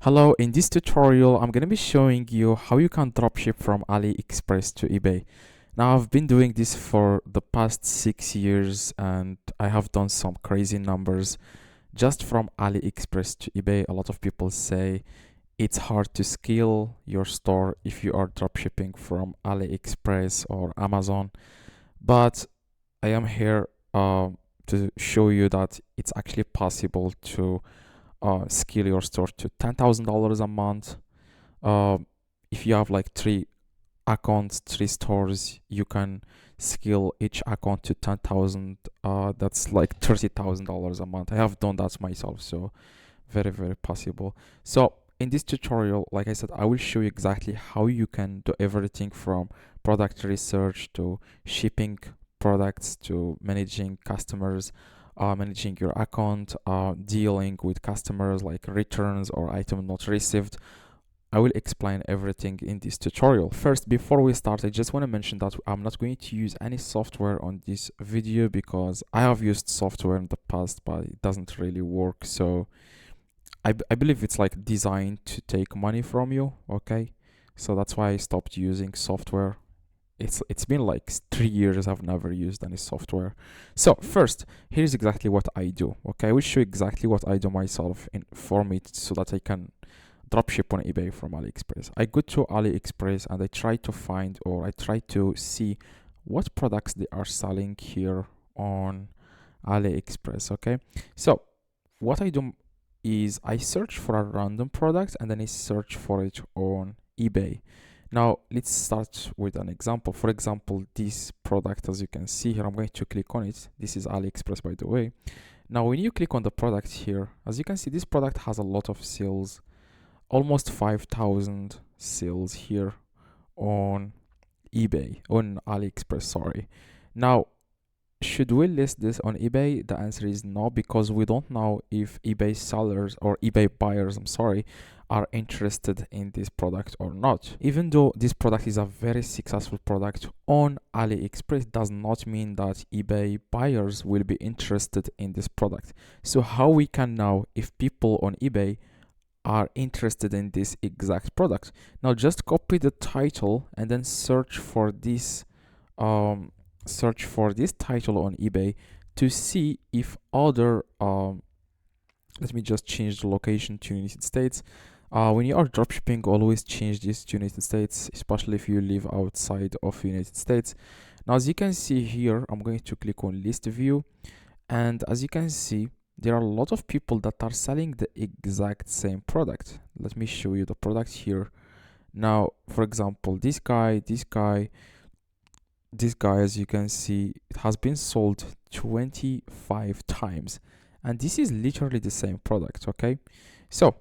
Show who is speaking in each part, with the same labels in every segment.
Speaker 1: Hello, in this tutorial, I'm going to be showing you how you can dropship from AliExpress to eBay. Now, I've been doing this for the past 6 years and I have done some crazy numbers just from AliExpress to eBay. A lot of people say it's hard to scale your store if you are dropshipping from AliExpress or Amazon, but I am here to show you that it's actually possible to scale your store to $10,000 a month. Uh, if you have like three accounts, three stores, you can scale each account to 10,000. That's like $30,000 a month. I have done that myself, so very, very possible. So in this tutorial, like I said, I will show you exactly how you can do everything from product research to shipping products to managing customers, managing your account, dealing with customers like returns or item not received. I will explain everything in this tutorial. First, before we start, I just want to mention that I'm not going to use any software on this video because I have used software in the past, but it doesn't really work. So I believe it's like designed to take money from you, okay? So that's why I stopped using software. It's been like 3 years I've never used any software. So first, here's exactly what I do, okay? I will show you exactly what I do myself for me so that I can dropship on eBay from AliExpress. I go to AliExpress and I try to find, or I try to see what products they are selling here on AliExpress, okay? So what I do is I search for a random product and then I search for it on eBay. Now let's start with an example. For example, this product, as you can see here, I'm going to click on it. This is AliExpress, by the way. Now when you click on the product here, as you can see, this product has a lot of sales, almost 5,000 sales here on eBay, on AliExpress, sorry. Now, should we list this on eBay? The answer is no, because we don't know if eBay sellers or eBay buyers, I'm sorry, are interested in this product or not. Even though this product is a very successful product on AliExpress, does not mean that eBay buyers will be interested in this product. So how we can know if people on eBay are interested in this exact product? Now just copy the title and then search for this title on eBay to see if other let me just change the location to United States. When you are dropshipping, always change this to United States, especially if you live outside of United States. Now as you can see here, I'm going to click on list view, and as you can see, there are a lot of people that are selling the exact same product. Let me show you the product here. Now, for example, this guy, as you can see, it has been sold 25 times, and this is literally the same product, okay? So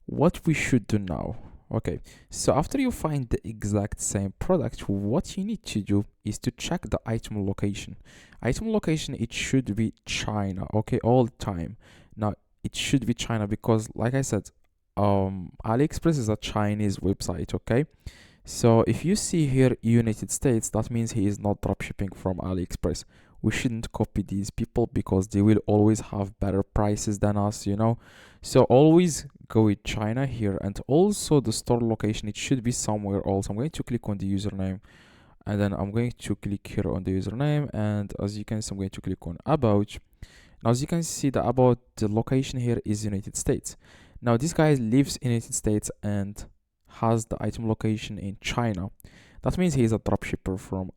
Speaker 1: what we should do now, okay, so after you find the exact same product, what you need to do is to check the item location. Item location, it should be China, okay, all the time. Now it should be China because, like I said, AliExpress is a Chinese website, okay? So if you see here United States, that means he is not dropshipping from AliExpress. We shouldn't copy these people because they will always have better prices than us, you know. So always go with China here, and also the store location, it should be somewhere else. I'm going to click on the username, and then I'm going to click here on the username, and as you can see, I'm going to click on about. Now as you can see, the location here is United States. Now this guy lives in United States and has the item location in China. That means he is a dropshipper from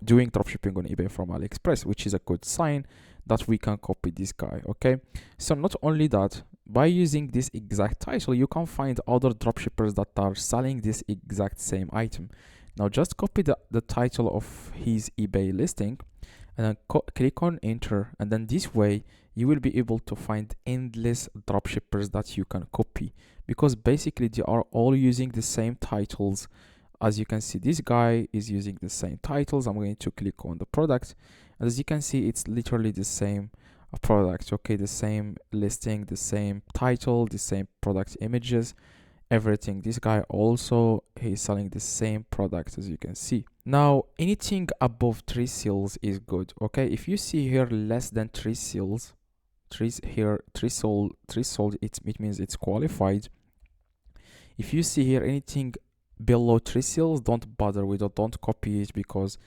Speaker 1: doing dropshipping on eBay from AliExpress, which is a good sign that we can copy this guy, okay? So not only that, by using this exact title, you can find other dropshippers that are selling this exact same item. Now just copy the title of his eBay listing and then click on enter, and then this way you will be able to find endless dropshippers that you can copy, because basically they are all using the same titles. As you can see, this guy is using the same titles. I'm going to click on the product, and as you can see, it's literally the same product, okay? The same listing, the same title, the same product images, everything. This guy also, he's selling the same product, as you can see. Now anything above 3 sales is good, okay? If you see here less than 3 sales, 3 sold, it means it's qualified. If you see here anything below 3 sales, don't bother with it, don't copy it, because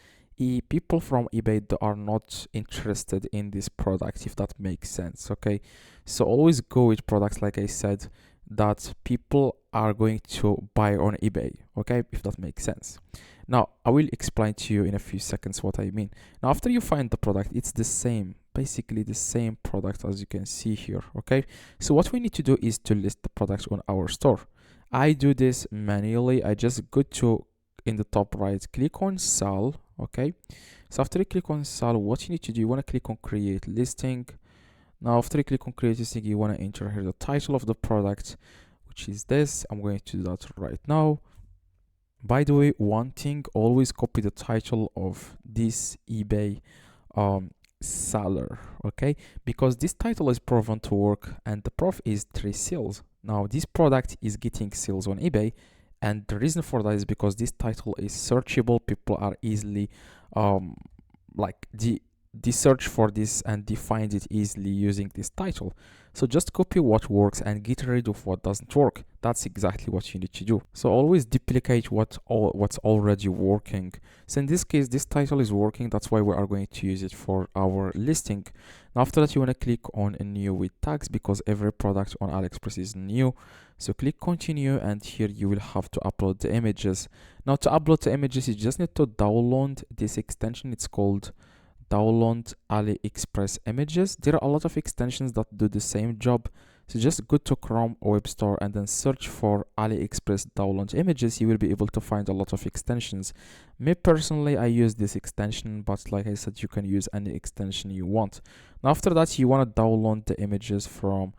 Speaker 1: people from eBay, they are not interested in this product, if that makes sense. Okay, so always go with products, like I said, that people are going to buy on eBay. Okay, if that makes sense. Now I will explain to you in a few seconds what I mean. Now after you find the product, it's the same, basically the same product as you can see here. Okay, so what we need to do is to list the product on our store. I do this manually. I just go to, in the top right, click on sell. Okay, so after you click on sell, what you need to do, you want to click on create listing. Now after you click on create listing, you want to enter here the title of the product, which is this. I'm going to do that right now. By the way, one thing, always copy the title of this eBay seller, okay, because this title is proven to work, and the proof is 3 sales. Now this product is getting sales on eBay, and the reason for that is because this title is searchable. People are easily like the search for this, and they find it easily using this title. So just copy what works and get rid of what doesn't work. That's exactly what you need to do. So always duplicate what's already working. So in this case, this title is working. That's why we are going to use it for our listing. Now after that, you want to click on a new with tags, because every product on AliExpress is new. So click continue, and here you will have to upload the images. Now to upload the images, you just need to download this extension. It's called download AliExpress images. There are a lot of extensions that do the same job. So just go to Chrome web store and then search for AliExpress download images. You will be able to find a lot of extensions. Me personally, I use this extension, but like I said, you can use any extension you want. Now after that, you want to download the images from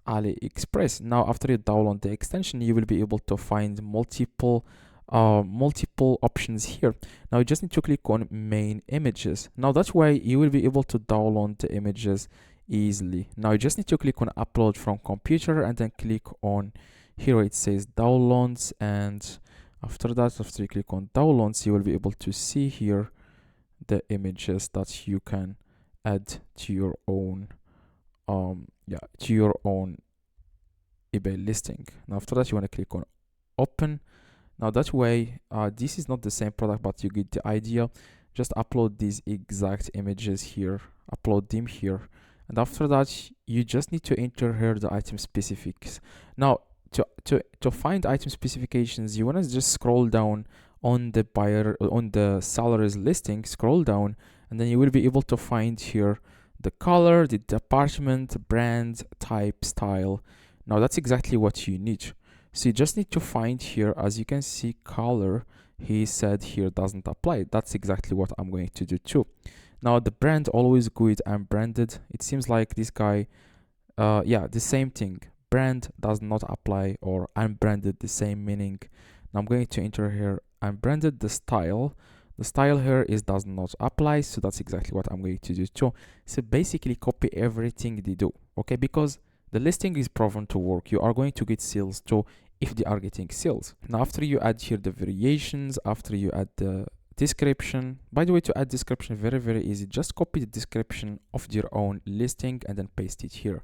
Speaker 1: AliExpress. Now after you download the extension, you will be able to find multiple options here. Now you just need to click on main images. Now that way you will be able to download the images easily. Now you just need to click on upload from computer, and then click on here it says downloads, and after that, after you click on downloads, you will be able to see here the images that you can add to your own eBay listing. Now after that, you want to click on open. Now that way, this is not the same product, but you get the idea. Just upload these exact images here, upload them here, and after that, you just need to enter here the item specifics. Now to find item specifications, you want to just scroll down on the seller's listing, scroll down, and then you will be able to find here the color, the department, brand, type, style. Now that's exactly what you need. So you just need to find here, as you can see, color, he said here doesn't apply. That's exactly what I'm going to do too. Now the brand, always go with unbranded. It seems like this guy, the same thing. Brand does not apply, or unbranded, the same meaning. Now I'm going to enter here unbranded. The style here is does not apply, so that's exactly what I'm going to do too. So basically copy everything they do, okay, because the listing is proven to work. You are going to get sales too if they are getting sales. Now after you add here the variations, after you add the description, by the way, to add description, very easy. Just copy the description of your own listing and then paste it here.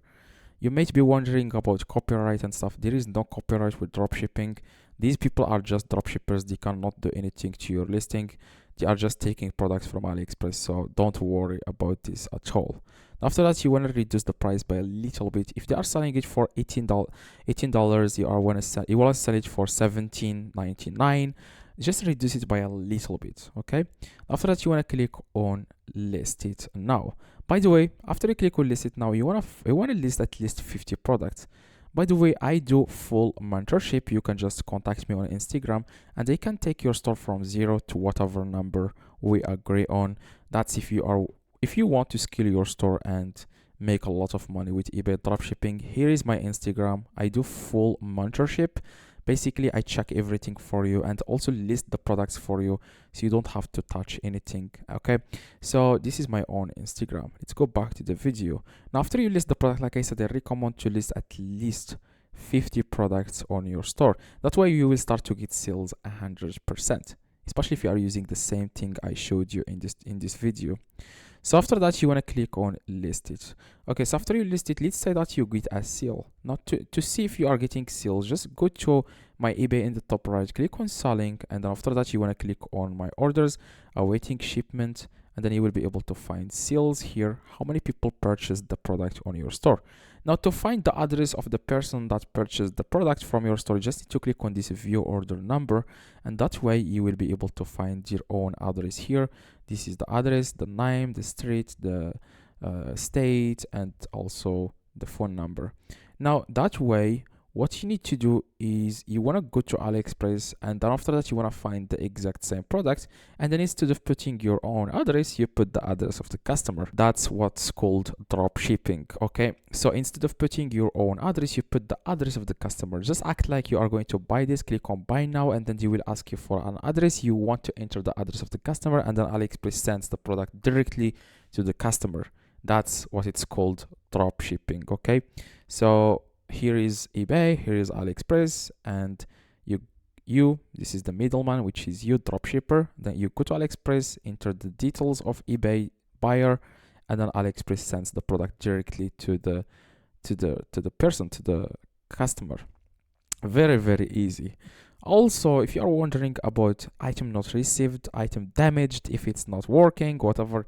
Speaker 1: You might be wondering about copyright and stuff. There is no copyright with dropshipping. These people are just dropshippers. They cannot do anything to your listing. They are just taking products from AliExpress, so don't worry about this at all. After that, you want to reduce the price by a little bit. If they are selling it for $18, you want to sell it for $17.99. Just reduce it by a little bit, okay? After that, you want to click on list it now. By the way, after you click on list it now, you want to list at least 50 products. By the way, I do full mentorship. You can just contact me on Instagram, and they can take your store from 0 to whatever number we agree on. That's if you want to scale your store and make a lot of money with eBay dropshipping. Here is my Instagram. I do full mentorship. Basically, I check everything for you and also list the products for you, so you don't have to touch anything, okay? So this is my own Instagram. Let's go back to the video. Now, after you list the product, like I said, I recommend to list at least 50 products on your store. That way you will start to get sales 100%, especially if you are using the same thing I showed you in this video. So after that, you want to click on list it. Okay, so after you list it, let's say that you get a sale. Now to see if you are getting sales, just go to my eBay in the top right, click on selling, and then after that you want to click on my orders, awaiting shipment, and then you will be able to find sales here, how many people purchased the product on your store. Now to find the address of the person that purchased the product from your store, just need to click on this view order number, and that way you will be able to find your own address here. This is the address, the name, the street, the state, and also the phone number. Now that way, what you need to do is you want to go to AliExpress, and then after that you want to find the exact same product, and then instead of putting your own address, you put the address of the customer. That's what's called drop shipping. Okay, so instead of putting your own address, you put the address of the customer. Just act like you are going to buy this, click on buy now, and then you will ask you for an address. You want to enter the address of the customer, and then AliExpress sends the product directly to the customer. That's what it's called, drop shipping. Okay, so here is eBay, here is AliExpress, and this is the middleman, which is you, dropshipper. Then you go to AliExpress, enter the details of eBay buyer, and then AliExpress sends the product directly to the person, to the customer. Very, very easy. Also, if you are wondering about item not received, item damaged, if it's not working, whatever,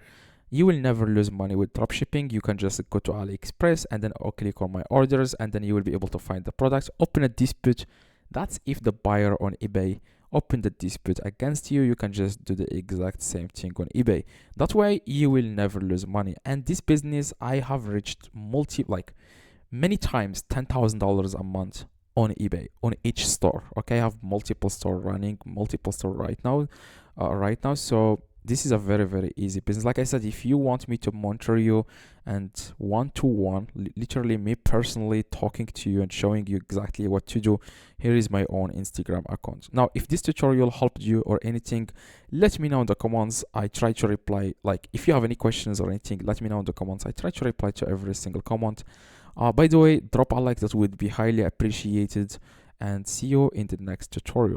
Speaker 1: you will never lose money with dropshipping. You can just go to AliExpress and then click on my orders, and then you will be able to find the products, open a dispute. That's if the buyer on eBay open the dispute against you, you can just do the exact same thing on eBay. That way you will never lose money. And this business, I have reached many times $10,000 a month on eBay, on each store. Okay, I have multiple store running, multiple store right now. So this is a very, very easy business. Like I said, if you want me to monitor you and one-to-one, literally me personally talking to you and showing you exactly what to do, here is my own Instagram account. Now, if this tutorial helped you or anything, let me know in the comments. I try to reply. Like, if you have any questions or anything, let me know in the comments. I try to reply to every single comment. By the way, drop a like, that would be highly appreciated, and see you in the next tutorial.